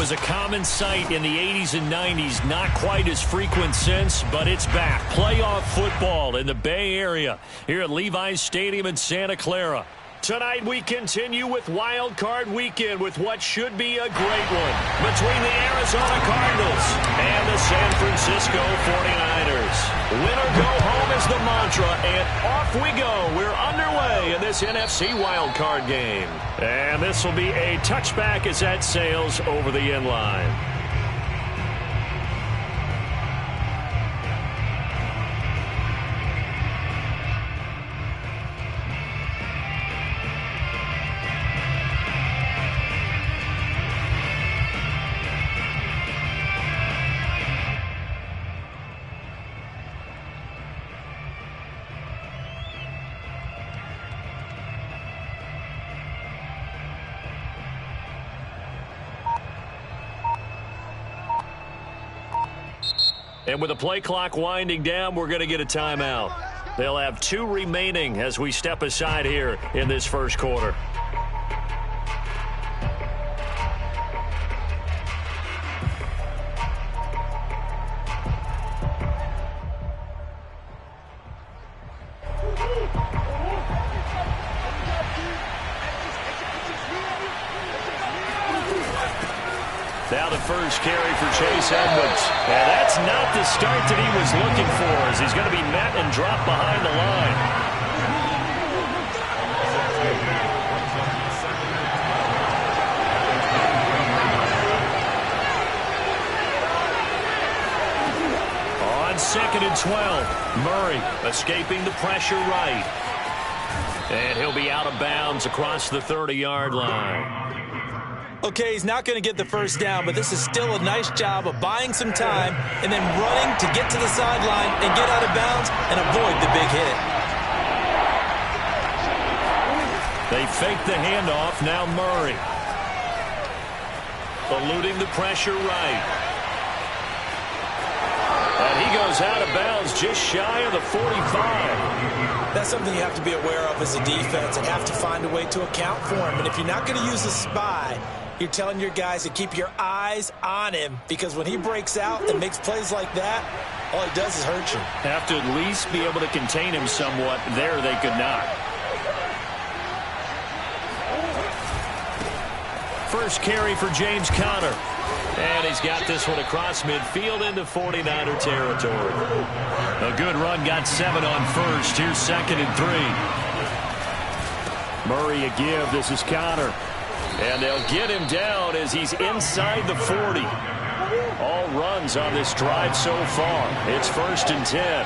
was a common sight in the 80s and 90s. Not quite as frequent since, but it's back. Playoff football in the Bay Area here at Levi's Stadium in Santa Clara. Tonight we continue with Wild Card Weekend with what should be a great one between the Arizona Cardinals and the San Francisco 49ers. Win or go home is the mantra, and off we go. We're underway in this NFC Wild Card game. And this will be a touchback as that sails over the end line. And with the play clock winding down, we're going to get a timeout. They'll have 2 remaining as we step aside here in this first quarter. Now the first carry for Chase Edmonds. And that's not the start that he was looking for, as he's going to be met and dropped behind the line. On 2nd and 12, Murray escaping the pressure right. And he'll be out of bounds across the 30-yard line. Okay, he's not going to get the first down, but this is still a nice job of buying some time and then running to get to the sideline and get out of bounds and avoid the big hit. They fake the handoff. Now Murray. Eluding the pressure right. And he goes out of bounds just shy of the 45. That's something you have to be aware of as a defense and have to find a way to account for him. And if you're not going to use a spy, you're telling your guys to keep your eyes on him, because when he breaks out and makes plays like that, all he does is hurt you. Have to at least be able to contain him somewhat. There they could not. First carry for James Conner. And he's got this one across midfield into 49er territory. A good run, got 7 on first. Here's 2nd and 3. Murray a give. This is Conner. And they'll get him down as he's inside the 40. All runs on this drive so far. It's 1st and 10.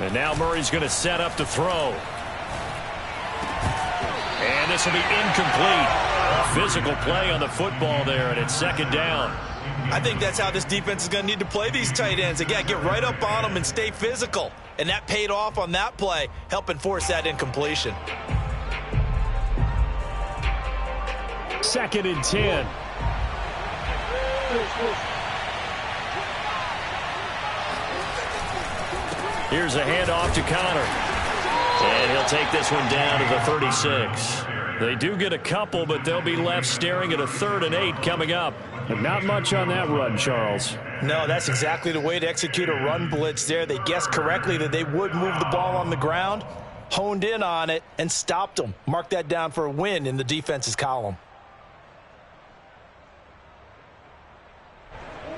And now Murray's going to set up to throw. And this will be incomplete. Physical play on the football there, and it's 2nd down. I think that's how this defense is going to need to play these tight ends. Again, get right up on them and stay physical. And that paid off on that play, helping force that incompletion. 2nd and 10. Here's a handoff to Conner. And he'll take this one down to the 36. They do get a couple, but they'll be left staring at a 3rd and 8 coming up. And not much on that run, Charles. No, that's exactly the way to execute a run blitz there. They guessed correctly that they would move the ball on the ground, honed in on it, and stopped them. Mark that down for a win in the defense's column.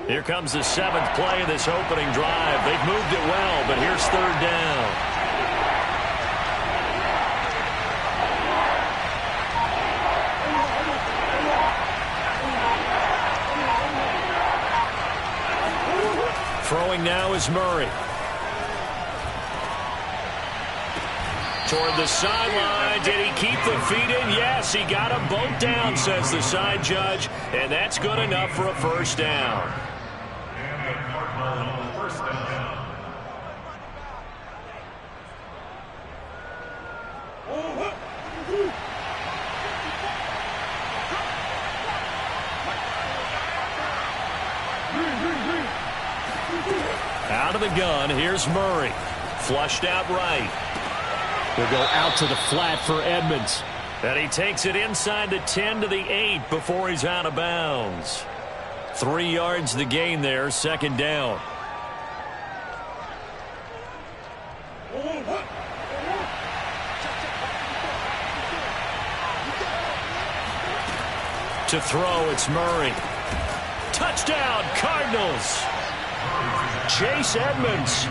Here comes the 7th play of this opening drive. They've moved it well, but here's 3rd down. Throwing now is Murray. Toward the sideline. Did he keep the feet in? Yes, he got them both down, says the side judge. And that's good enough for a 1st down. Out of the gun, here's Murray. Flushed out right. He'll go out to the flat for Edmonds. And he takes it inside the 10 to the 8 before he's out of bounds. 3 yards the gain there, second down. To throw, it's Murray. Touchdown, Cardinals. Chase Edmonds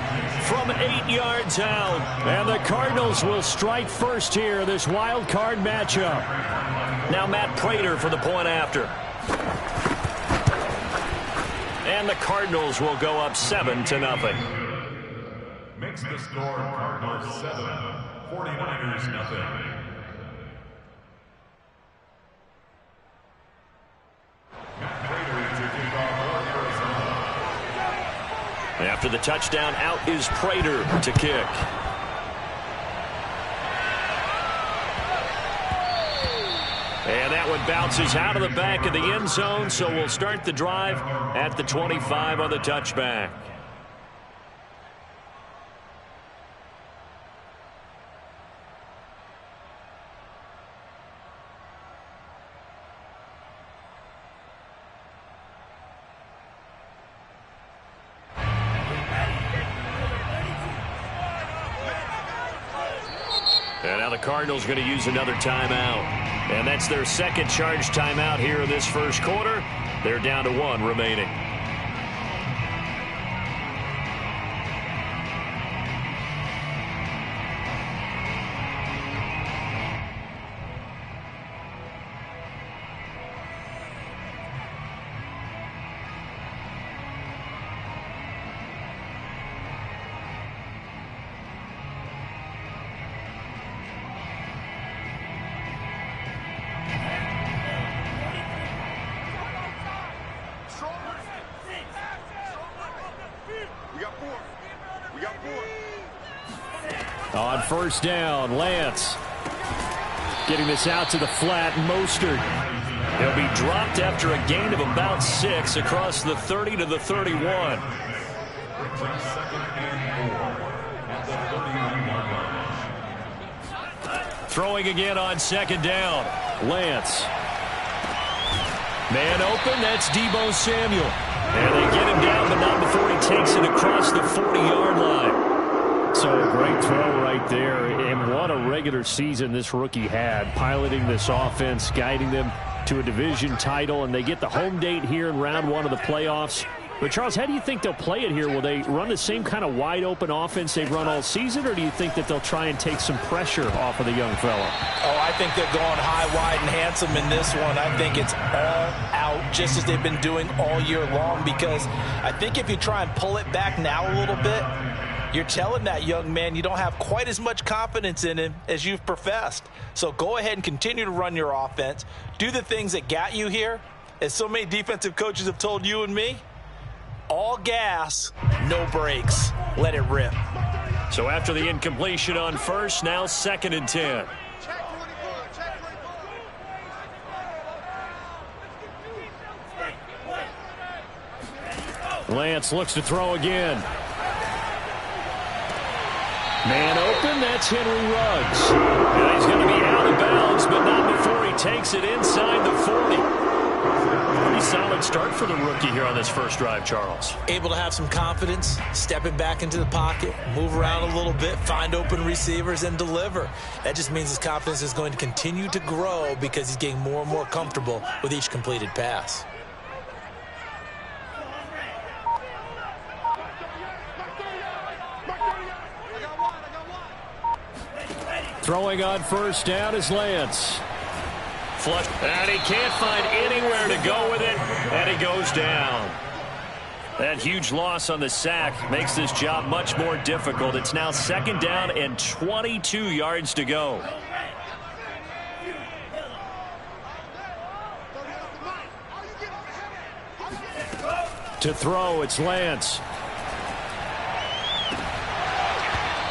from 8 yards out. And the Cardinals will strike first here, this wild card matchup. Now Matt Prater for the point after. And the Cardinals will go up 7-0. Makes the score Cardinals 7, 49ers nothing. After the touchdown, out is Prater to kick. And that one bounces out of the back of the end zone, so we'll start the drive at the 25 on the touchback. And now the Cardinals going to use another timeout. And that's their second charge timeout here in this first quarter. They're down to 1 remaining. On first down, Lance getting this out to the flat. Mostert. He'll be dropped after a gain of about 6 across the 30 to the 31. Throwing again on second down. Lance. Man open, that's Deebo Samuel. And they get him down, but not before he takes it across the 40-yard line. So a great throw right there, and what a regular season this rookie had, piloting this offense, guiding them to a division title, and they get the home date here in round 1 of the playoffs. But, Charles, how do you think they'll play it here? Will they run the same kind of wide-open offense they've run all season, or do you think that they'll try and take some pressure off of the young fella? Oh, I think they're going high, wide, and handsome in this one. I think it's all out, just as they've been doing all year long, because I think if you try and pull it back now a little bit, you're telling that young man you don't have quite as much confidence in him as you've professed. So go ahead and continue to run your offense. Do the things that got you here. As so many defensive coaches have told you and me, all gas, no brakes. Let it rip. So after the incompletion on first, now 2nd and 10. Lance looks to throw again. Man open, that's Henry Ruggs. And he's going to be out of bounds, but not before he takes it inside the 40. Pretty solid start for the rookie here on this first drive, Charles. Able to have some confidence, stepping back into the pocket, move around a little bit, find open receivers, and deliver. That just means his confidence is going to continue to grow because he's getting more and more comfortable with each completed pass. Throwing on first down is Lance. Flush, and he can't find anywhere to go with it, and he goes down. That huge loss on the sack makes this job much more difficult. It's now 2nd down and 22 yards to go. To throw, it's Lance.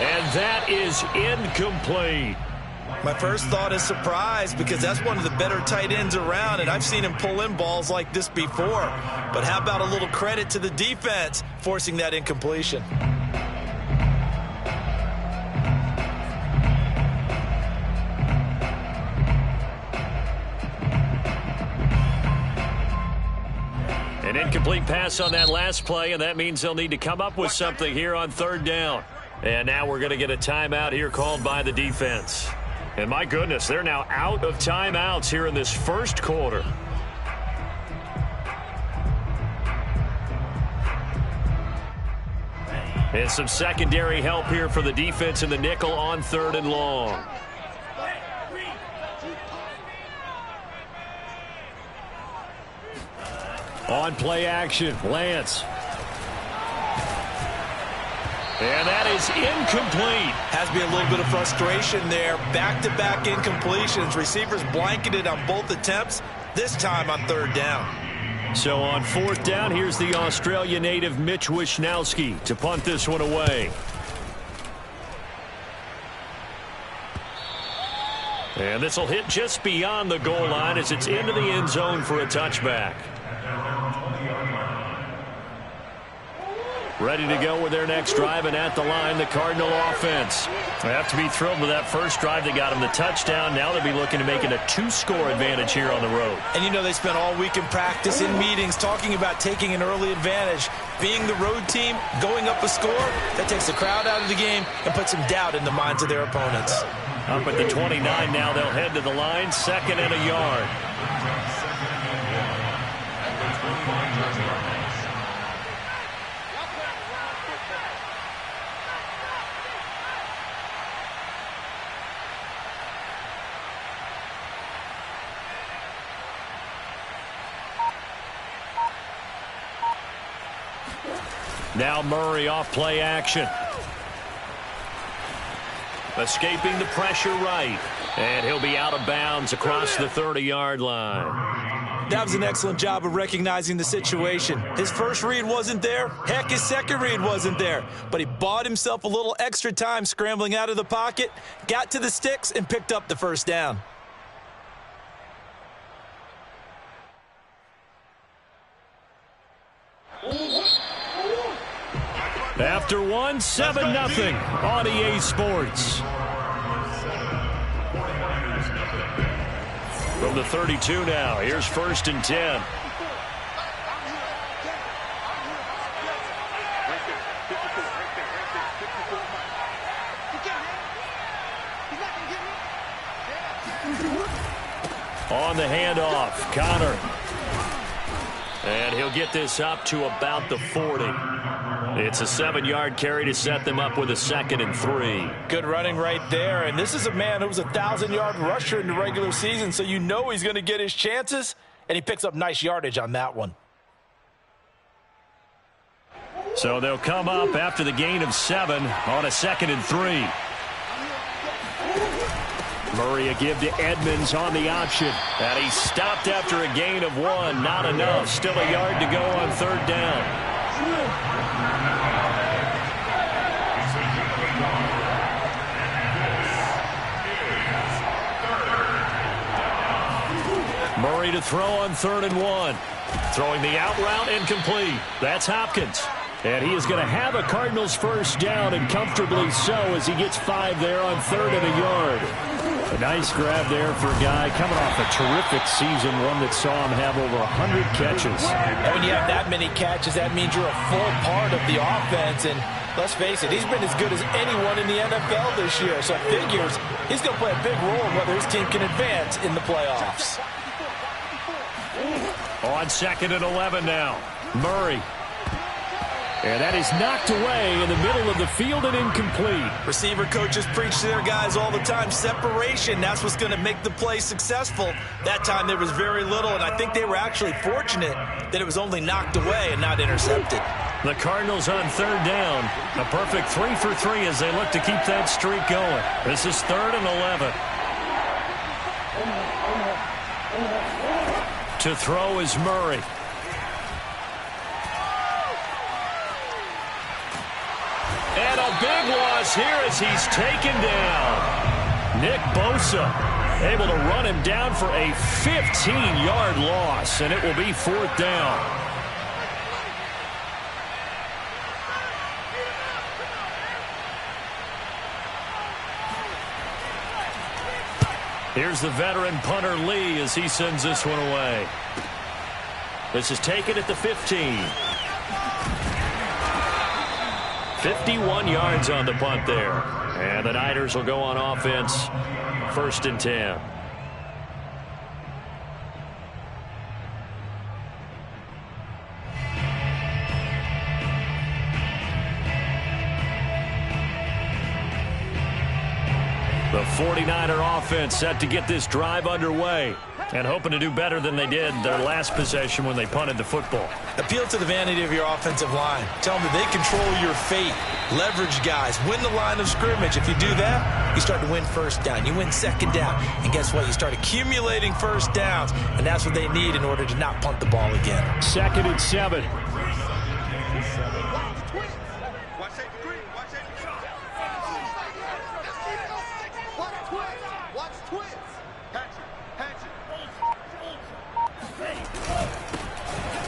And that is incomplete. My first thought is surprise, because that's one of the better tight ends around, and I've seen him pull in balls like this before. But how about a little credit to the defense forcing that incompletion? An incomplete pass on that last play, and that means they'll need to come up with something here on third down. And now we're going to get a timeout here called by the defense. And my goodness, they're now out of timeouts here in this first quarter. And some secondary help here for the defense in the nickel on third and long. On play action, Lance. And that is incomplete. Has to be a little bit of frustration there. Back-to-back incompletions. Receivers blanketed on both attempts, this time on third down. So on fourth down, here's the Australia native Mitch Wishnowski to punt this one away. And this will hit just beyond the goal line as it's into the end zone for a touchback. Ready to go with their next drive, and at the line, the Cardinal offense. They have to be thrilled with that first drive. They got them the touchdown. Now they'll be looking to make it a two-score advantage here on the road. And you know they spent all week in practice, in meetings, talking about taking an early advantage. Being the road team, going up a score, that takes the crowd out of the game and puts some doubt in the minds of their opponents. Up at the 29 now, they'll head to the line, second and a yard. Now Murray off play action. Escaping the pressure right. And he'll be out of bounds across the 30-yard line. That was an excellent job of recognizing the situation. His first read wasn't there. Heck, his second read wasn't there. But he bought himself a little extra time scrambling out of the pocket, got to the sticks, and picked up the first down. After one, 7-0 on EA Sports. From the 32 now, here's first and 10. On the handoff, Connor. And he'll get this up to about the 40. It's a 7-yard carry to set them up with a 2nd and 3. Good running right there. And this is a man who was a 1,000-yard rusher in the regular season, so you know he's going to get his chances, and he picks up nice yardage on that one. So they'll come up after the gain of 7 on a 2nd and 3. Murray a give to Edmonds on the option. And he stopped after a gain of 1. Not enough. Still a yard to go on third down. Murray to throw on 3rd and 1. Throwing the out route, incomplete. That's Hopkins. And he is going to have a Cardinals first down, and comfortably so, as he gets 5 there on 3rd and a yard. A nice grab there for a guy coming off a terrific season, one that saw him have over 100 catches. And when you have that many catches, that means you're a full part of the offense. And let's face it, he's been as good as anyone in the NFL this year. So it figures he's going to play a big role in whether his team can advance in the playoffs. On 2nd and 11 now, Murray. And that is knocked away in the middle of the field and incomplete. Receiver coaches preach to their guys all the time. Separation, that's what's going to make the play successful. That time there was very little, and I think they were actually fortunate that it was only knocked away and not intercepted. The Cardinals on 3rd down. A perfect 3 for 3 as they look to keep that streak going. This is 3rd and 11. To throw is Murray. And a big loss here as he's taken down. Nick Bosa able to run him down for a 15-yard loss, and it will be 4th down. Here's the veteran punter Lee as he sends this one away. This is taken at the 15. 51 yards on the punt there. And the Niners will go on offense. 1st and 10. The 49er offense set to get this drive underway and hoping to do better than they did their last possession when they punted the football. Appeal to the vanity of your offensive line. Tell them that they control your fate. Leverage guys. Win the line of scrimmage. If you do that, you start to win 1st down. You win 2nd down. And guess what? You start accumulating 1st downs. And that's what they need in order to not punt the ball again. 2nd and 7.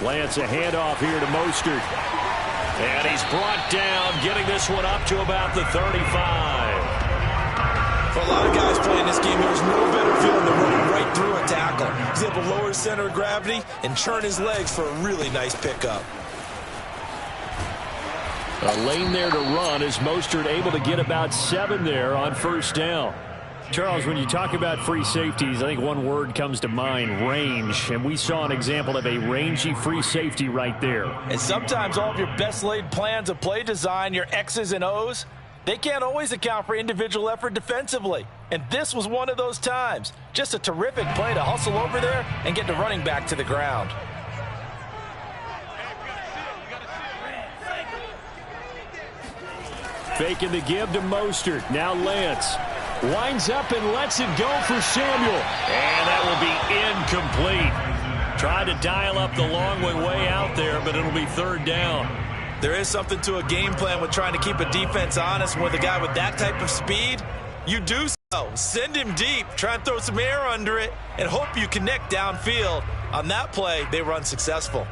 Lance, a handoff here to Mostert. And he's brought down, getting this one up to about the 35. For a lot of guys playing this game, there's no better feeling than running right through a tackle. He's able to lower his center of gravity and churn his legs for a really nice pickup. A lane there to run as Mostert able to get about 7 there on 1st down. Charles, when you talk about free safeties, I think one word comes to mind, range. And we saw an example of a rangy free safety right there. And sometimes all of your best laid plans of play design, your X's and O's, they can't always account for individual effort defensively. And this was one of those times. Just a terrific play to hustle over there and get the running back to the ground. Faking the give to Mostert. Now Lance. Winds up and lets it go for Samuel. And that will be incomplete. Tried to dial up the long way out there, but it'll be 3rd down. There is something to a game plan with trying to keep a defense honest. With a guy with that type of speed, you do so. Send him deep, try and throw some air under it, and hope you connect downfield. On that play, they were unsuccessful.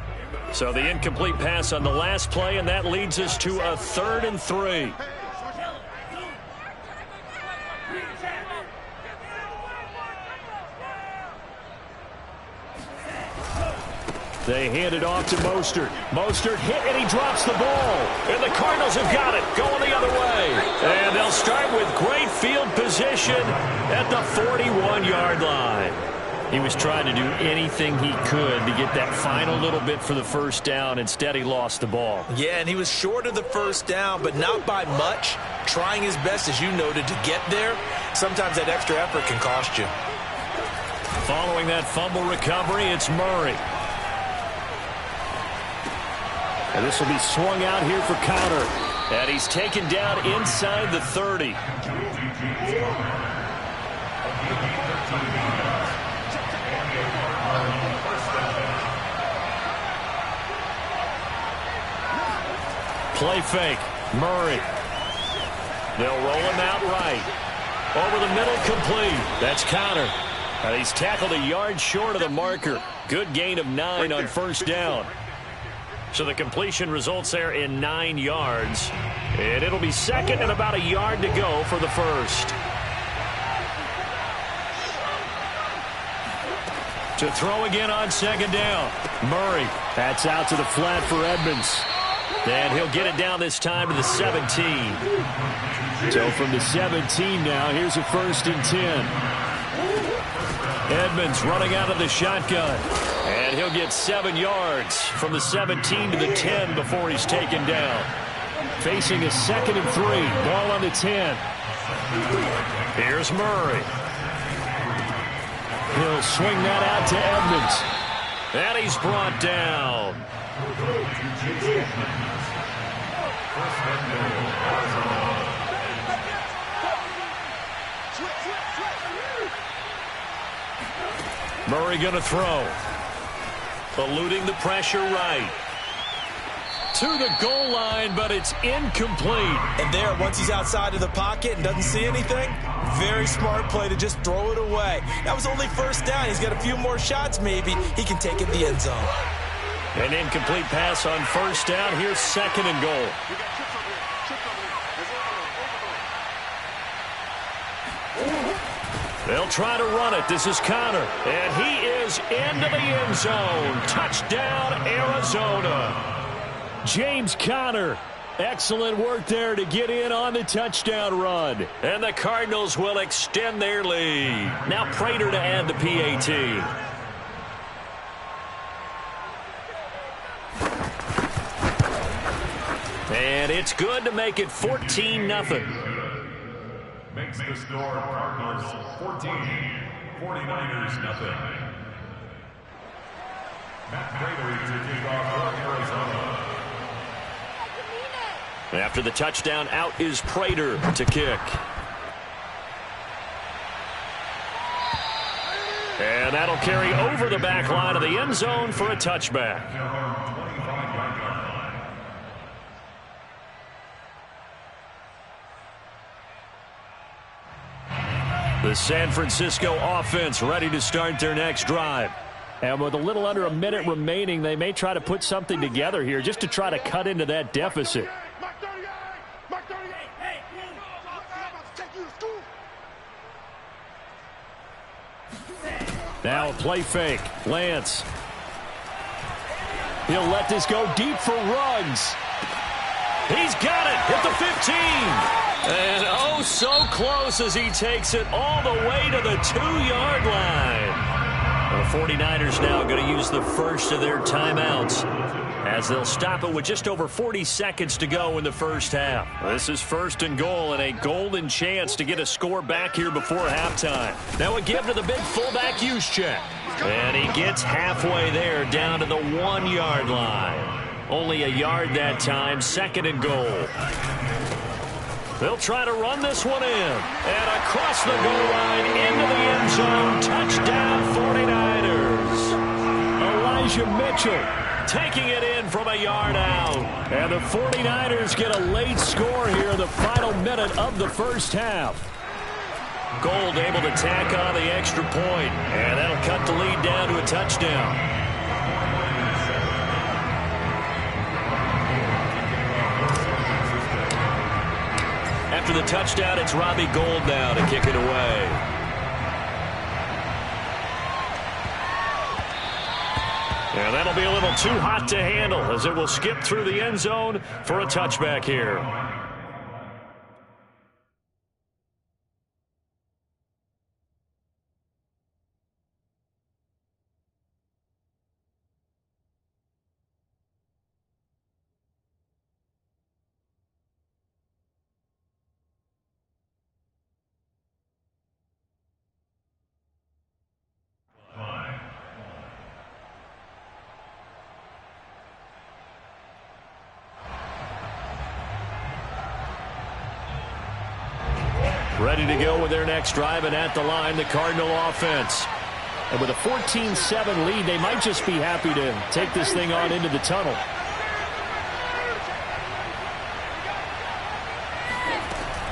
So the incomplete pass on the last play, and that leads us to a 3rd and 3. They hand it off to Mostert. Mostert hit, and he drops the ball. And the Cardinals have got it, going the other way. And they'll start with great field position at the 41-yard line. He was trying to do anything he could to get that final little bit for the 1st down. Instead, he lost the ball. Yeah, and he was short of the 1st down, but not by much. Trying his best, as you noted, to get there. Sometimes that extra effort can cost you. Following that fumble recovery, it's Murray. And this will be swung out here for counter. And he's taken down inside the 30. Play fake. Murray. They'll roll him out right. Over the middle, complete. That's counter. And he's tackled a yard short of the marker. Good gain of 9 on 1st down. So the completion results there in 9 yards. And it'll be 2nd and about a yard to go for the 1st. To throw again on 2nd down. Murray. That's out to the flat for Edmonds. And he'll get it down this time to the 17. So from the 17 now, here's a 1st and 10. Edmonds running out of the shotgun. And he'll get 7 yards from the 17 to the 10 before he's taken down. Facing a 2nd and 3. Ball on the 10. Here's Murray. He'll swing that out to Edmonds. And he's brought down. Murray going to throw. Eluding the pressure right. to the goal line, but it's incomplete. And there, once he's outside of the pocket and doesn't see anything, very smart play to just throw it away. That was only first down. He's got a few more shots maybe. He can take it in the end zone. An incomplete pass on first down. Here's second and goal. They'll try to run it. This is Connor, and he is into the end zone. Touchdown, Arizona. James Conner, excellent work there to get in on the touchdown run. And the Cardinals will extend their lead. Now Prater to add the PAT. And it's good to make it 14-0. Makes the score Cardinals 14, 49ers nothing. Matt Prater to kick off for Arizona. After the touchdown, out is Prater to kick. And that'll carry over the back line of the end zone for a touchback. The San Francisco offense ready to start their next drive. And with a little under a minute remaining, they may try to put something together here just to try to cut into that deficit. Now a play fake. Lance. He'll let this go deep for Ruggs. He's got it at the 15. And oh, so close as he takes it all the way to the 2-yard line. The 49ers now going to use the first of their timeouts as they'll stop it with just over 40 seconds to go in the first half. This is first and goal and a golden chance to get a score back here before halftime. Now a give to the big fullback Juszczyk. And he gets halfway there down to the 1-yard line. Only a yard that time, second and goal. They'll try to run this one in. And across the goal line into the end zone. Touchdown 49ers. Elijah Mitchell taking it in from a yard out. And the 49ers get a late score here in the final minute of the first half. Gold able to tack on the extra point. And that'll cut the lead down to a touchdown. After the touchdown, it's Robbie Gould now to kick it away. And that'll be a little too hot to handle as it will skip through the end zone for a touchback here. Ready to go with their next drive, and at the line, the Cardinal offense. And with a 14-7 lead, they might just be happy to take this thing on into the tunnel.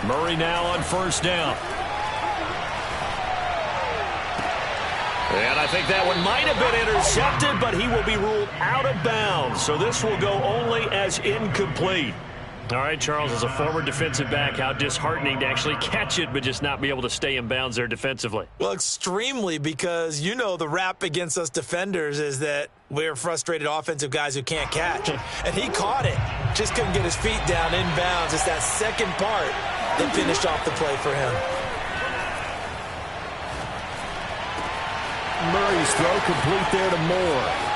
Murray now on first down. And I think that one might have been intercepted, but he will be ruled out of bounds. So this will go only as incomplete. All right, Charles, as a former defensive back, how disheartening to actually catch it but just not be able to stay in bounds there defensively. Well, extremely, because you know the rap against us defenders is that we're frustrated offensive guys who can't catch. And he caught it. Just couldn't get his feet down in bounds. It's that second part that finished off the play for him. Murray's throw complete there to Moore.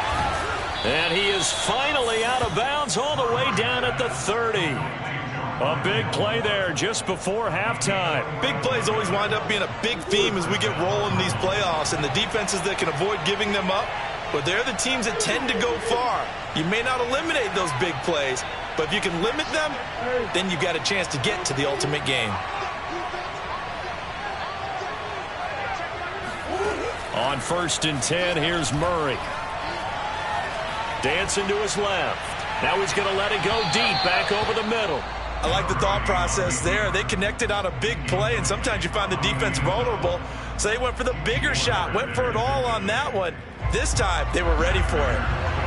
And he is finally out of bounds all the way down at the 30. A big play there just before halftime. Big plays always wind up being a big theme as we get rolling these playoffs, and the defenses that can avoid giving them up, but they're the teams that tend to go far. You may not eliminate those big plays, but if you can limit them, then you've got a chance to get to the ultimate game. On 1st and 10, here's Murray. Dancing to his left. Now he's going to let it go deep, back over the middle. I like the thought process there. They connected on a big play, and sometimes you find the defense vulnerable. So they went for the bigger shot, went for it all on that one. This time, they were ready for it.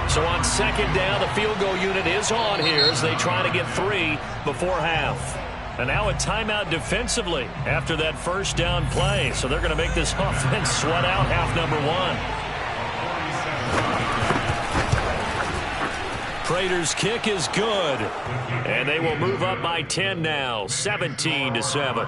So on second down, the field goal unit is on here as they try to get 3 before half. And now a timeout defensively after that first down play. So they're going to make this offense sweat out half number 1. Prater's kick is good. And they will move up by 10 now, 17-7.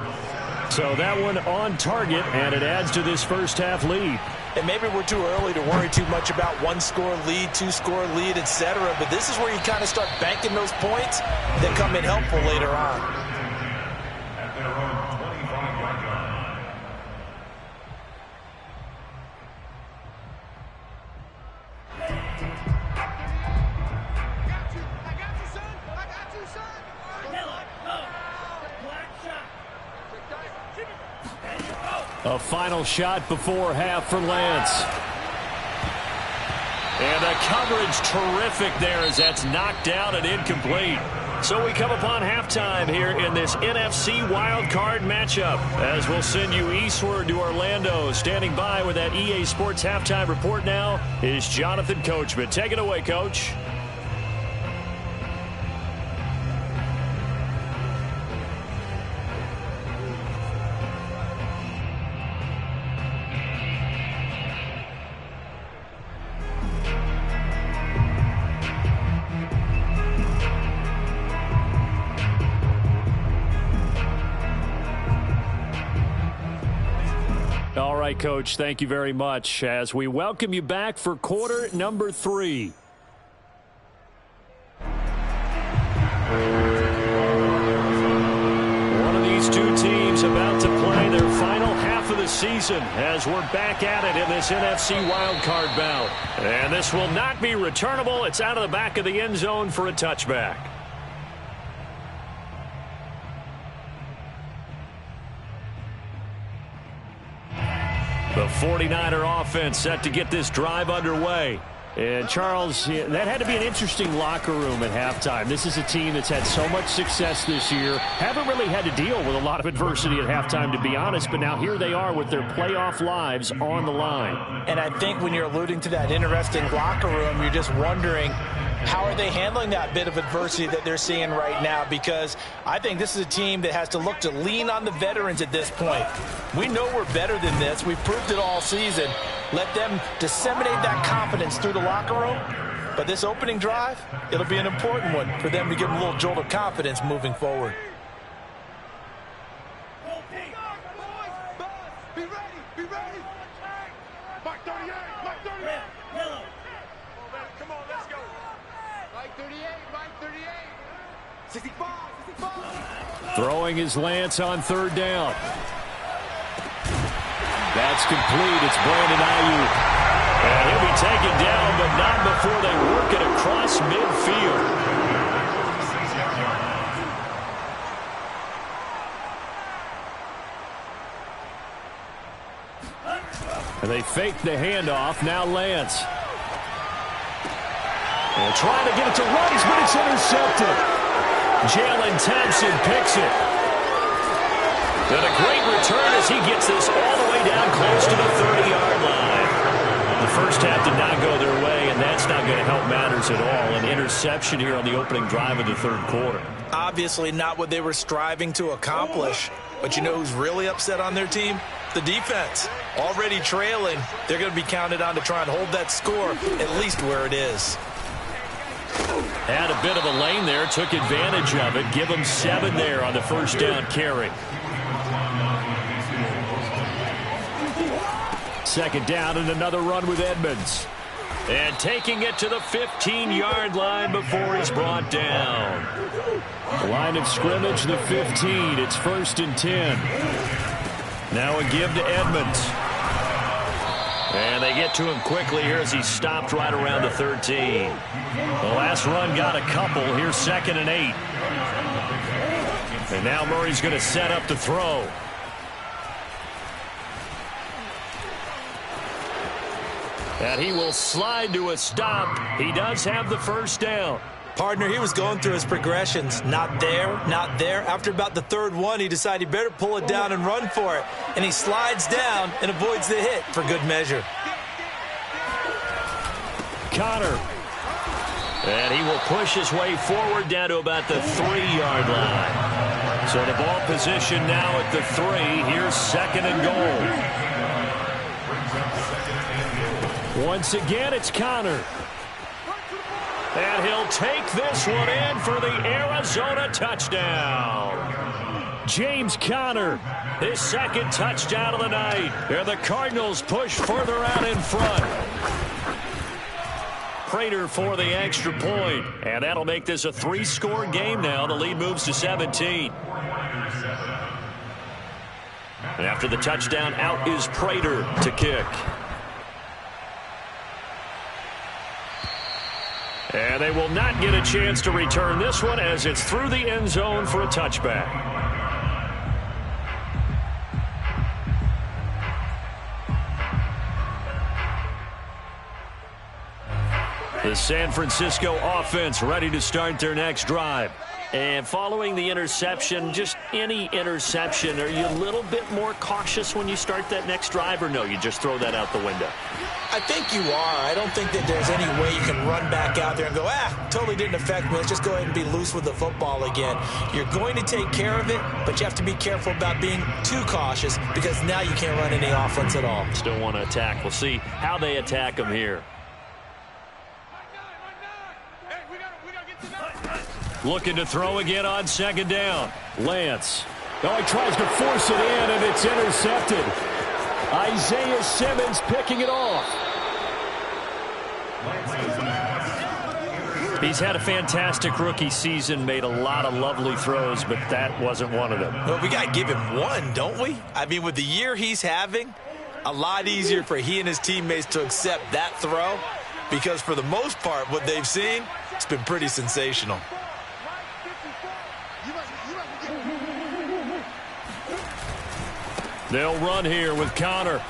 So that one on target, and it adds to this first half lead. And maybe we're too early to worry too much about 1-score lead, 2-score lead, etc. But this is where you kind of start banking those points that come in helpful later on. At their own 25-yard line. A final shot before half for Lance. And the coverage terrific there as that's knocked down and incomplete. So we come upon halftime here in this NFC Wildcard matchup as we'll send you eastward to Orlando. Standing by with that EA Sports halftime report now is Jonathan Coachman. Take it away, Coach. All right, Coach, thank you very much as we welcome you back for quarter number 3. One of these two teams about to play their final half of the season as we're back at it in this NFC wildcard bout. And this will not be returnable. It's out of the back of the end zone for a touchback. The 49er offense set to get this drive underway. And, Charles, that had to be an interesting locker room at halftime. This is a team that's had so much success this year. Haven't really had to deal with a lot of adversity at halftime, to be honest. But now here they are with their playoff lives on the line. And I think when you're alluding to that interesting locker room, you're just wondering, how are they handling that bit of adversity that they're seeing right now? Because I think this is a team that has to look to lean on the veterans at this point. We know we're better than this. We've proved it all season. Let them disseminate that confidence through the locker room. But this opening drive, it'll be an important one for them to give them a little jolt of confidence moving forward. Be ready, be ready. Mike 38, Mike 38. Yellow. Come on, let's go. Mike 38, Mike 38. 65, 65. Throwing his Lance on third down. That's complete. It's Brandon Ayuk. And he'll be taken down, but not before they work it across midfield. And they fake the handoff. Now Lance. And trying to get it to Rice, but it's intercepted. Jalen Thompson picks it. And a great return as he gets this all the way down close to the 30-yard line. The first half did not go their way, and that's not going to help matters at all. An interception here on the opening drive of the third quarter. Obviously not what they were striving to accomplish. But you know who's really upset on their team? The defense. Already trailing, they're going to be counted on to try and hold that score at least where it is. Had a bit of a lane there, took advantage of it. Give them 7 there on the first down carry. Second down and another run with Edmonds. And taking it to the 15-yard line before he's brought down. Line of scrimmage, the 15. It's 1st and 10. Now a give to Edmonds. And they get to him quickly here as he stopped right around the 13. The last run got a couple. Here's 2nd and 8. And now Murray's going to set up to throw. And he will slide to a stop. He does have the first down. Partner, he was going through his progressions. Not there, not there. After about the third one, he decided he better pull it down and run for it. And he slides down and avoids the hit for good measure. Connor. And he will push his way forward down to about the 3-yard line. So the ball position now at the 3. Here's 2nd and goal. Once again, it's Connor. And he'll take this one in for the Arizona touchdown. James Conner, his 2nd touchdown of the night. And the Cardinals push further out in front. Prater for the extra point. And that'll make this a 3-score game now. The lead moves to 17. And after the touchdown, out is Prater to kick. And they will not get a chance to return this one as it's through the end zone for a touchback. The San Francisco offense ready to start their next drive. And following the interception, just any interception, are you a little bit more cautious when you start that next drive, or no, you just throw that out the window? I think you are. I don't think that there's any way you can run back out there and go, totally didn't affect me. Let's just go ahead and be loose with the football again. You're going to take care of it, but you have to be careful about being too cautious because now you can't run any offense at all. Still want to attack. We'll see how they attack them here. Looking to throw again on 2nd down. Lance. Oh, he tries to force it in, and it's intercepted. Isaiah Simmons picking it off. He's had a fantastic rookie season, made a lot of lovely throws, but that wasn't one of them. Well, we got to give him one, don't we? I mean, with the year he's having, a lot easier for he and his teammates to accept that throw because for the most part, what they've seen, it's been pretty sensational. They'll run here with Connor.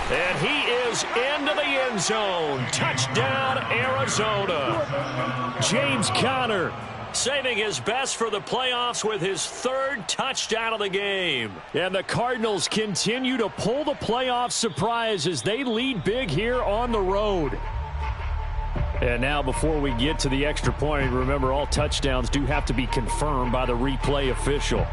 And he is into the end zone. Touchdown, Arizona. James Conner saving his best for the playoffs with his 3rd touchdown of the game. And the Cardinals continue to pull the playoff surprise as they lead big here on the road. And now before we get to the extra point, remember all touchdowns do have to be confirmed by the replay official.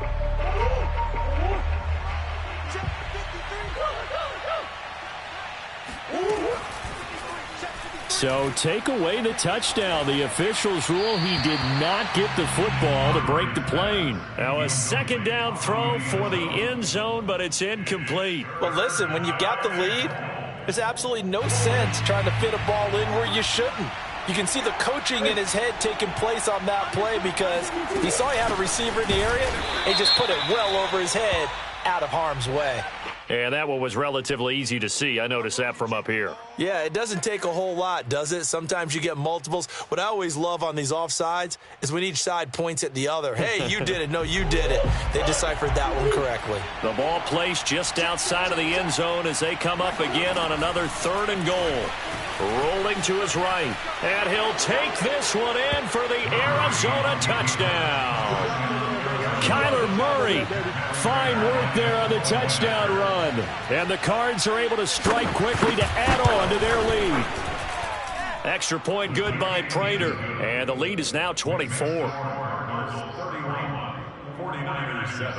So take away the touchdown. The officials rule he did not get the football to break the plane. Now a 2nd down throw for the end zone, but it's incomplete. Well, listen, when you've got the lead, there's absolutely no sense trying to fit a ball in where you shouldn't. You can see the coaching in his head taking place on that play because he saw he had a receiver in the area. He just put it well over his head out of harm's way. And that one was relatively easy to see. I noticed that from up here. Yeah, it doesn't take a whole lot, does it? Sometimes you get multiples. What I always love on these offsides is when each side points at the other. Hey, you did it. No, you did it. They deciphered that one correctly. The ball placed just outside of the end zone as they come up again on another 3rd and goal. Rolling to his right. And he'll take this one in for the Arizona touchdown. Kyler Murray, fine work there on the touchdown run. And the Cards are able to strike quickly to add on to their lead. Extra point good by Prater. And the lead is now 24. 49ers 7.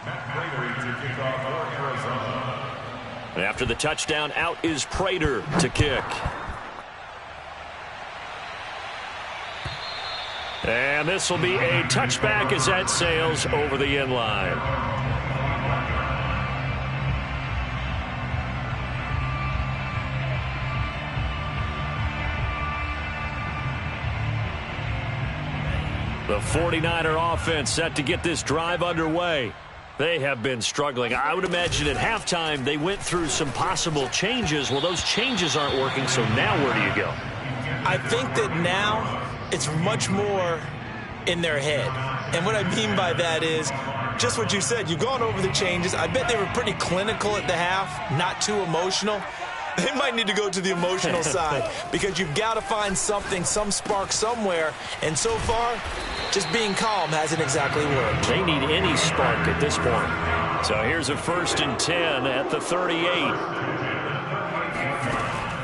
Matt Prater to kick off for Arizona. And after the touchdown, out is Prater to kick. And this will be a touchback as that sails over the end line. The 49er offense set to get this drive underway. They have been struggling. I would imagine at halftime they went through some possible changes. Well, those changes aren't working, so now where do you go? I think that now it's much more in their head. And what I mean by that is just what you said. You've gone over the changes. I bet they were pretty clinical at the half, not too emotional. They might need to go to the emotional side because you've got to find something, some spark somewhere. And so far, just being calm hasn't exactly worked. They need any spark at this point. So here's a 1st and 10 at the 38.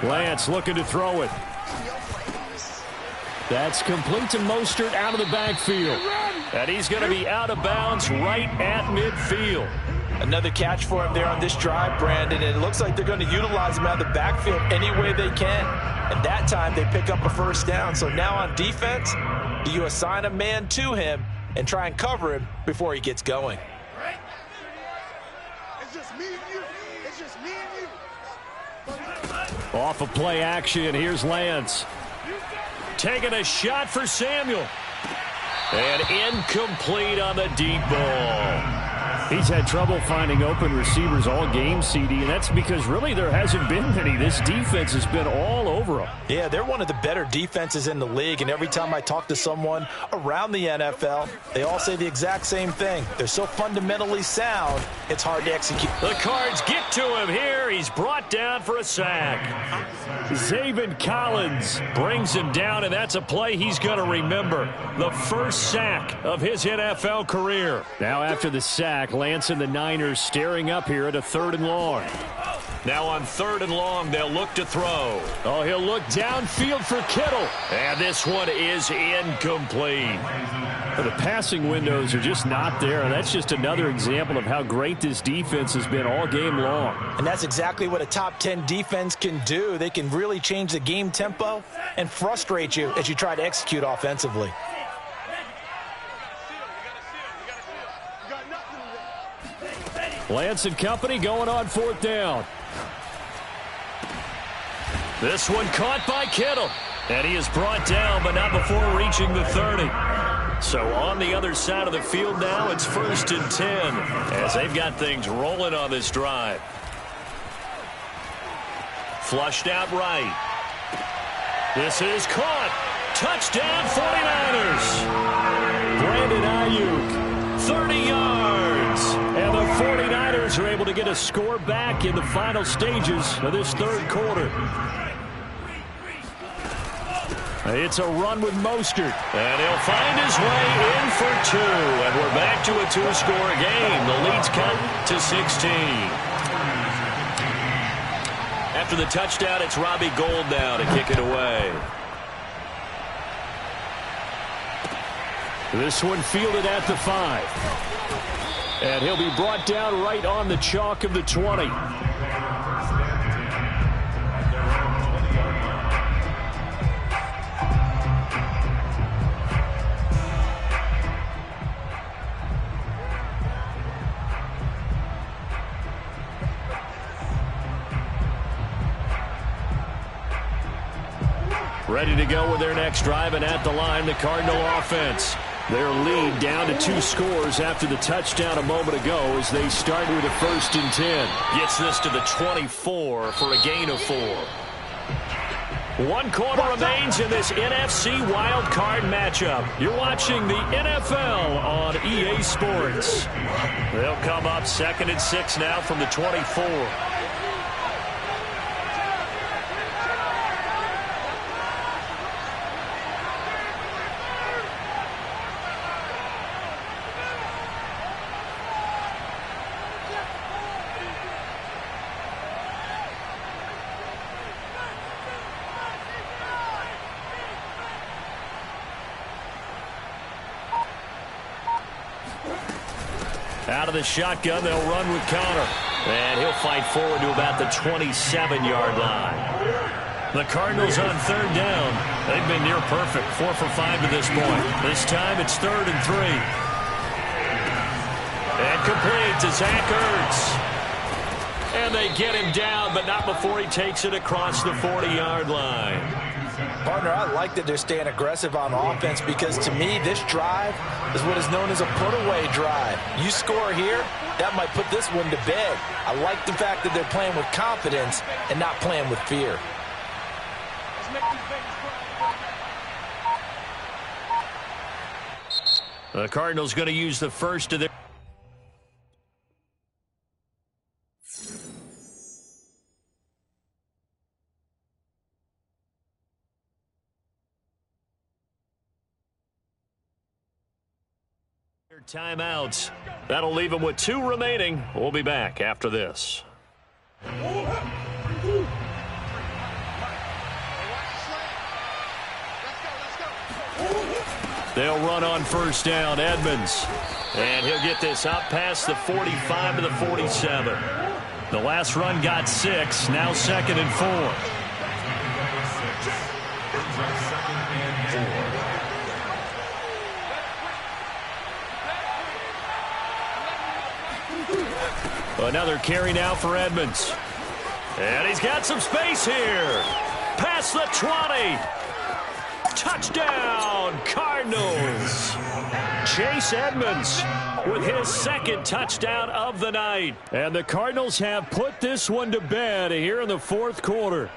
Lance looking to throw it. That's complete to Mostert out of the backfield. And he's going to be out of bounds right at midfield. Another catch for him there on this drive, Brandon. And it looks like they're going to utilize him out of the backfield any way they can. And that time they pick up a 1st down. So now on defense, do you assign a man to him and try and cover him before he gets going? It's just me and you. It's just me and you. Off of play action, here's Lance. Taking a shot for Samuel. And incomplete on the deep ball. He's had trouble finding open receivers all game, CD, and that's because really there hasn't been many. This defense has been all over them. Yeah, they're one of the better defenses in the league, and every time I talk to someone around the NFL, they all say the exact same thing. They're so fundamentally sound, it's hard to execute. The Cards get to him here. He's brought down for a sack. Zaven Collins brings him down, and that's a play he's going to remember. The first sack of his NFL career. Now after the sack, Lance and the Niners staring up here at a 3rd and long. Now on 3rd and long, they'll look to throw. Oh, he'll look downfield for Kittle. And this one is incomplete. The passing windows are just not there. And that's just another example of how great this defense has been all game long. And that's exactly what a top 10 defense can do. They can really change the game tempo and frustrate you as you try to execute offensively. Lance and company going on 4th down. This one caught by Kittle. And he is brought down, but not before reaching the 30. So on the other side of the field now, it's 1st and 10 as they've got things rolling on this drive. Flushed out right. This is caught. Touchdown 49ers. Brandon Ayuk, 30 yards. And the 49ers are able to get a score back in the final stages of this 3rd quarter. It's a run with Mostert. And he'll find his way in for 2. And we're back to a 2-score game. The lead's cut to 16. After the touchdown, it's Robbie Gould now to kick it away. This one fielded at the 5. And he'll be brought down right on the chalk of the 20. Ready to go with their next drive, and at the line, the Cardinal offense. Their lead down to 2 scores after the touchdown a moment ago as they start with a 1st and 10. Gets this to the 24 for a gain of 4. 1 quarter remains in this NFC Wildcard matchup. You're watching the NFL on EA Sports. They'll come up 2nd and 6 now from the 24. Out of the shotgun, they'll run with Connor. And he'll fight forward to about the 27-yard line. The Cardinals on 3rd down. They've been near perfect, 4 for 5 to this point. This time it's 3rd and 3. And complete to Zach Ertz. And they get him down, but not before he takes it across the 40-yard line. Partner, I like that they're staying aggressive on offense because, to me, this drive is what is known as a put-away drive. You score here, that might put this one to bed. I like the fact that they're playing with confidence and not playing with fear. The Cardinals going to use the first of their Timeouts. That'll leave them with 2 remaining. We'll be back after this. They'll run on first down. Edmonds. And he'll get this up past the 45 to the 47. The last run got 6. Now 2nd and 4. Another carry now for Edmonds. And he's got some space here. Past the 20. Touchdown, Cardinals. Chase Edmonds with his 2nd touchdown of the night. And the Cardinals have put this one to bed here in the 4th quarter.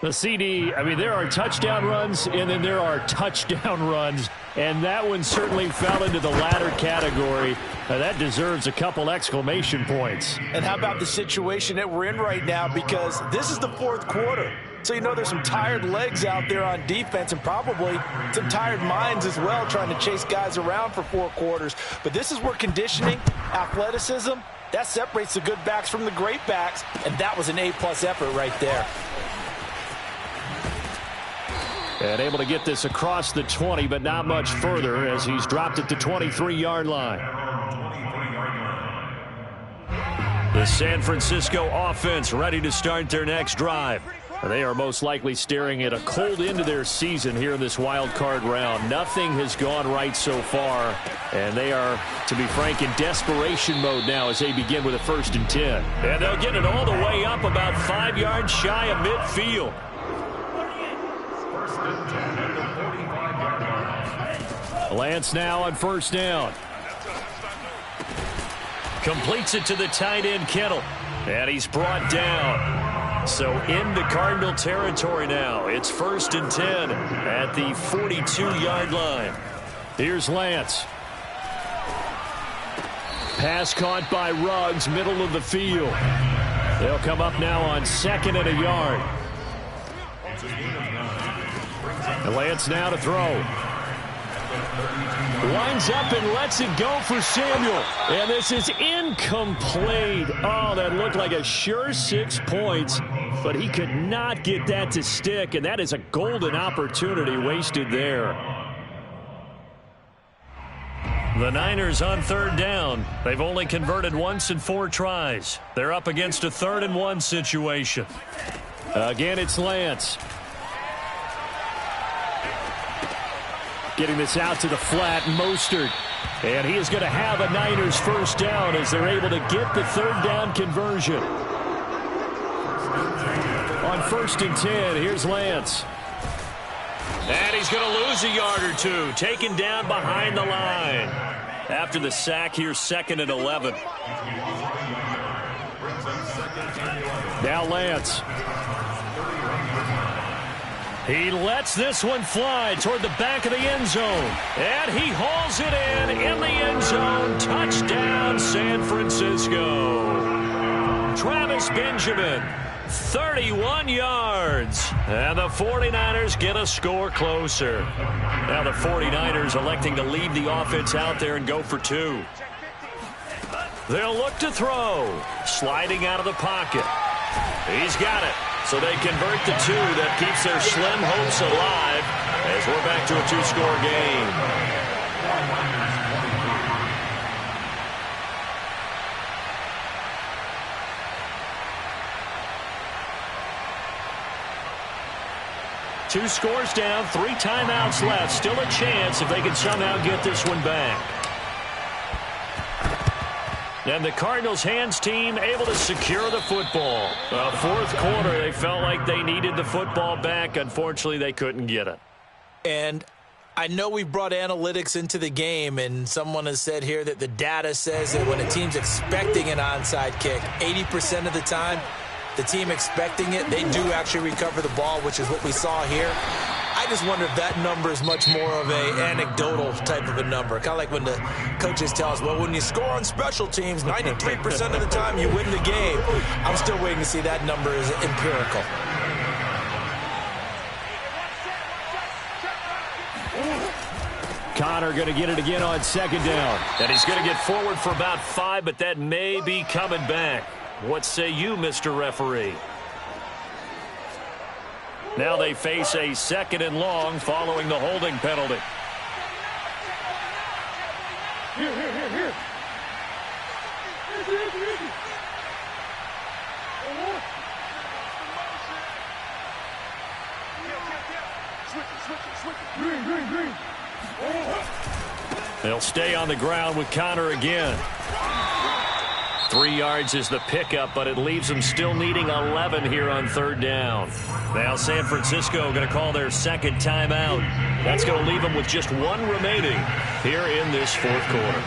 The CD, I mean, there are touchdown runs, and then there are touchdown runs. And that one certainly fell into the latter category. That deserves a couple exclamation points. And how about the situation that we're in right now? Because this is the 4th quarter. So you know there's some tired legs out there on defense and probably some tired minds as well trying to chase guys around for 4 quarters. But this is where conditioning, athleticism, that separates the good backs from the great backs. And that was an A-plus effort right there. And able to get this across the 20, but not much further as he's dropped it to 23-yard line. The San Francisco offense ready to start their next drive. They are most likely staring at a cold end to their season here in this wild card round. Nothing has gone right so far, and they are, to be frank, in desperation mode now as they begin with a 1st and 10. And they'll get it all the way up about 5 yards shy of midfield. Lance now on 1st down. Completes it to the tight end, Kittle. And he's brought down. So into Cardinal territory now. It's 1st and 10 at the 42-yard line. Here's Lance. Pass caught by Ruggs, middle of the field. They'll come up now on 2nd and a yard. And Lance now to throw. Winds up and lets it go for Samuel. And this is incomplete. Oh, that looked like a sure 6 points. But he could not get that to stick. And that is a golden opportunity wasted there. The Niners on 3rd down. They've only converted once in 4 tries. They're up against a 3rd and 1 situation. Again, it's Lance. Getting this out to the flat, Mostert. And he is going to have a Niners 1st down as they're able to get the 3rd down conversion. On 1st and 10, here's Lance. And he's going to lose a yard or 2. Taken down behind the line. After the sack, here's 2nd and 11. Now Lance. He lets this one fly toward the back of the end zone. And he hauls it in the end zone. Touchdown, San Francisco. Travis Benjamin, 31 yards. And the 49ers get a score closer. Now the 49ers electing to leave the offense out there and go for 2. They'll look to throw. Sliding out of the pocket. He's got it. So they convert the 2. That keeps their slim hopes alive as we're back to a 2-score game. Two scores down, 3 timeouts left. Still a chance if they can somehow get this one back. And the Cardinals' hands team able to secure the football. 4th quarter, they felt like they needed the football back. Unfortunately, they couldn't get it. And I know we brought analytics into the game, and someone has said here that the data says that when a team's expecting an onside kick, 80% of the time, the team expecting it, they do actually recover the ball, which is what we saw here. I just wonder if that number is much more of an anecdotal type of a number. Kind of like when the coaches tell us, well, when you score on special teams, 93% of the time you win the game. I'm still waiting to see that number is empirical. Connor going to get it again on second down. And he's going to get forward for about 5, but that may be coming back. What say you, Mr. Referee? Now they face a 2nd and long following the holding penalty. Here. Green. They'll stay on the ground with Connor again. 3 yards is the pickup, but it leaves them still needing 11 here on 3rd down. Now San Francisco going to call their 2nd timeout. That's going to leave them with just 1 remaining here in this 4th quarter.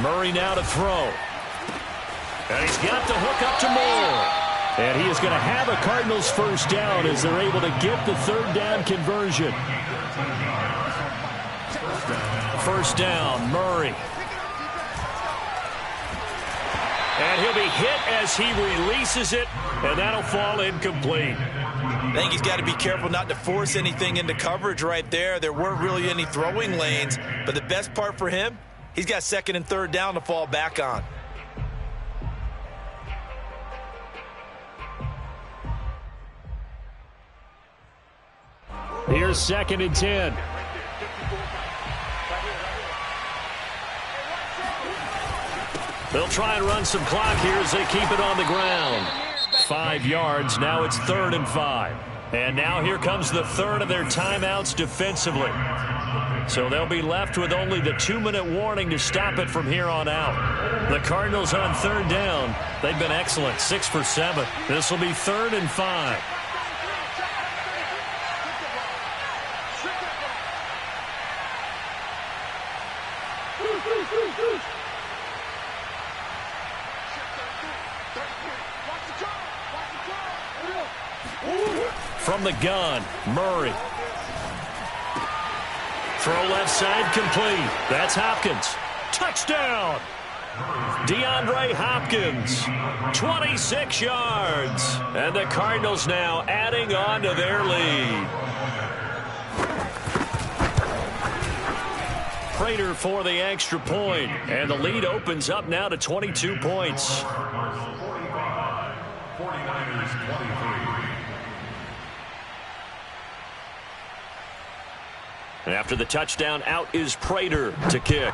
Murray now to throw. And he's got the hook up to Moore. And he is going to have a Cardinals 1st down as they're able to get the 3rd down conversion. 1st down, Murray. And he'll be hit as he releases it, and that'll fall incomplete. I think he's got to be careful not to force anything into coverage right there. There weren't really any throwing lanes, but the best part for him, he's got 2nd and 3rd down to fall back on. Here's 2nd and 10. They'll try and run some clock here as they keep it on the ground. 5 yards. Now it's 3rd and 5. And now here comes the 3rd of their timeouts defensively. So they'll be left with only the 2-minute warning to stop it from here on out. The Cardinals on 3rd down. They've been excellent. 6 for 7. This will be 3rd and 5. From the gun, Murray. Throw left side complete. That's Hopkins. Touchdown! DeAndre Hopkins, 26 yards. And the Cardinals now adding on to their lead. Prater for the extra point. And the lead opens up now to 22 points. 49ers 23. And after the touchdown, out is Prater to kick.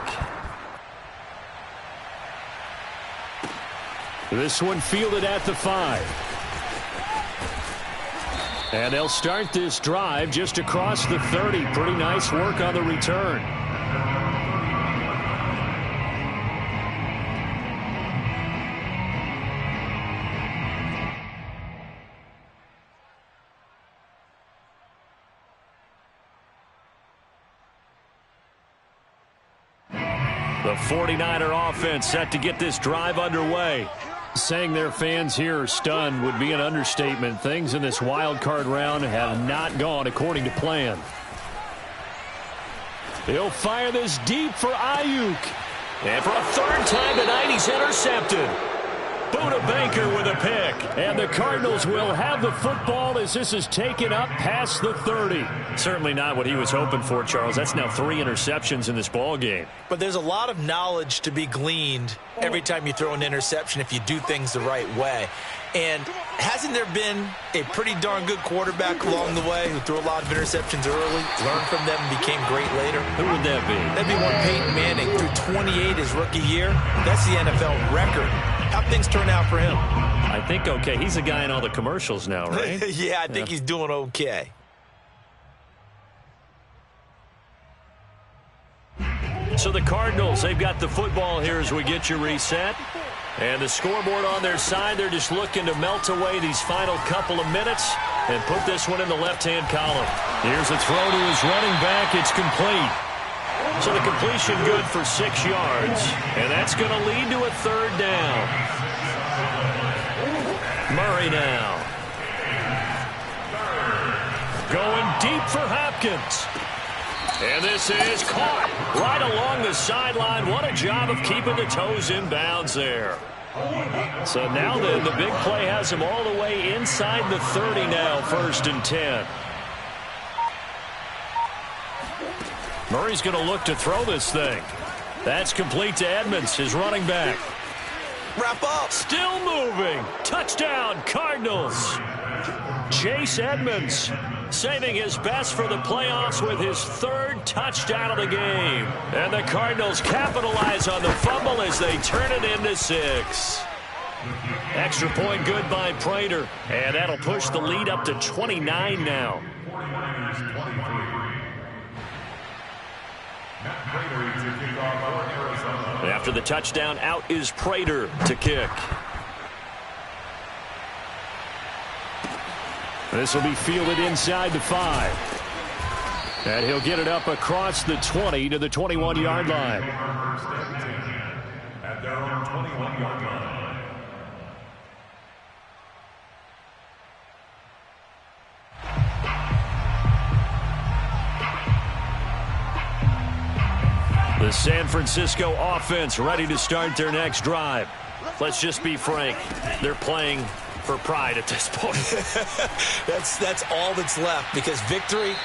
This one fielded at the 5. And they'll start this drive just across the 30. Pretty nice work on the return. The 49er offense set to get this drive underway. Saying their fans here are stunned would be an understatement. Things in this wild card round have not gone according to plan. He'll fire this deep for Ayuk. And for a 3rd time tonight, he's intercepted. Buda Baker with a pick. And the Cardinals will have the football as this is taken up past the 30. Certainly not what he was hoping for, Charles. That's now 3 interceptions in this ball game. But there's a lot of knowledge to be gleaned every time you throw an interception if you do things the right way. And hasn't there been a pretty darn good quarterback along the way who threw a lot of interceptions early, learned from them, and became great later? Who would that be? That'd be one Peyton Manning. Threw 28 his rookie year. That's the NFL record. How'd things turn out for him? I think okay. He's a guy in all the commercials now, right? Yeah, I think he's doing okay. So the Cardinals, they've got the football here as we get you reset. And the scoreboard on their side, they're just looking to melt away these final couple of minutes and put this one in the left-hand column. Here's a throw to his running back. It's complete. So the completion good for 6 yards. And that's going to lead to a 3rd down. Murray now. Going deep for Hopkins. And this is caught right along the sideline. What a job of keeping the toes in bounds there. So now then, the big play has him all the way inside the 30 now, 1st and 10. Murray's going to look to throw this thing. That's complete to Edmonds, his running back. Wrap up. Still moving. Touchdown, Cardinals. Chase Edmonds saving his best for the playoffs with his third touchdown of the game. And the Cardinals capitalize on the fumble as they turn it into 6. Extra point good by Prater. And that'll push the lead up to 29 now. 49ers 23. Matt Prater to kick off for Arizona. After the touchdown, out is Prater to kick. This will be fielded inside the 5. And he'll get it up across the 20 to the 21-yard line. At their own 21-yard line. The San Francisco offense ready to start their next drive. Let's just be frank. They're playing for pride at this point. That's all that's left, because victory,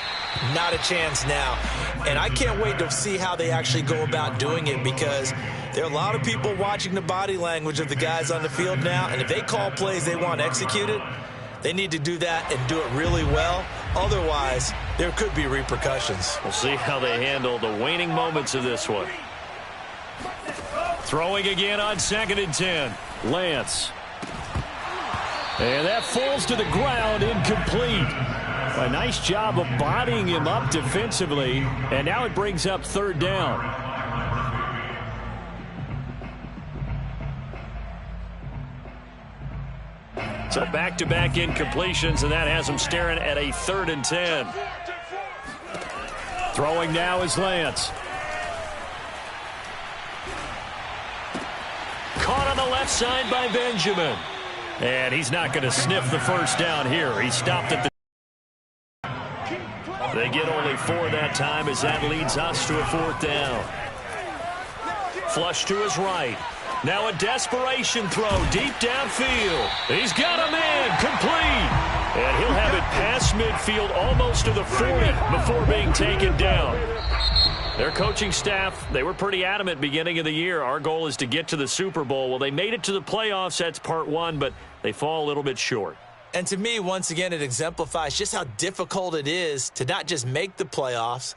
not a chance now. And I can't wait to see how they actually go about doing it, because there are a lot of people watching the body language of the guys on the field now, and if they call plays they want executed, they need to do that and do it really well. Otherwise, there could be repercussions. We'll see how they handle the waning moments of this one. Throwing again on 2nd and 10. Lance. And that falls to the ground, incomplete. A nice job of bodying him up defensively, and now it brings up 3rd down. So back-to-back incompletions, and that has him staring at a 3rd and 10. Throwing now is Lance. Caught on the left side by Benjamin. And he's not going to sniff the first down here. He stopped at the... They get only 4 that time, as that leads us to a 4th down. Flush to his right. Now a desperation throw deep downfield. He's got a man, complete. And he'll have it past midfield almost to the 40 before being taken down. Their coaching staff, they were pretty adamant beginning of the year. Our goal is to get to the Super Bowl. Well, they made it to the playoffs. That's part 1, but they fall a little bit short. And to me, once again, it exemplifies just how difficult it is to not just make the playoffs,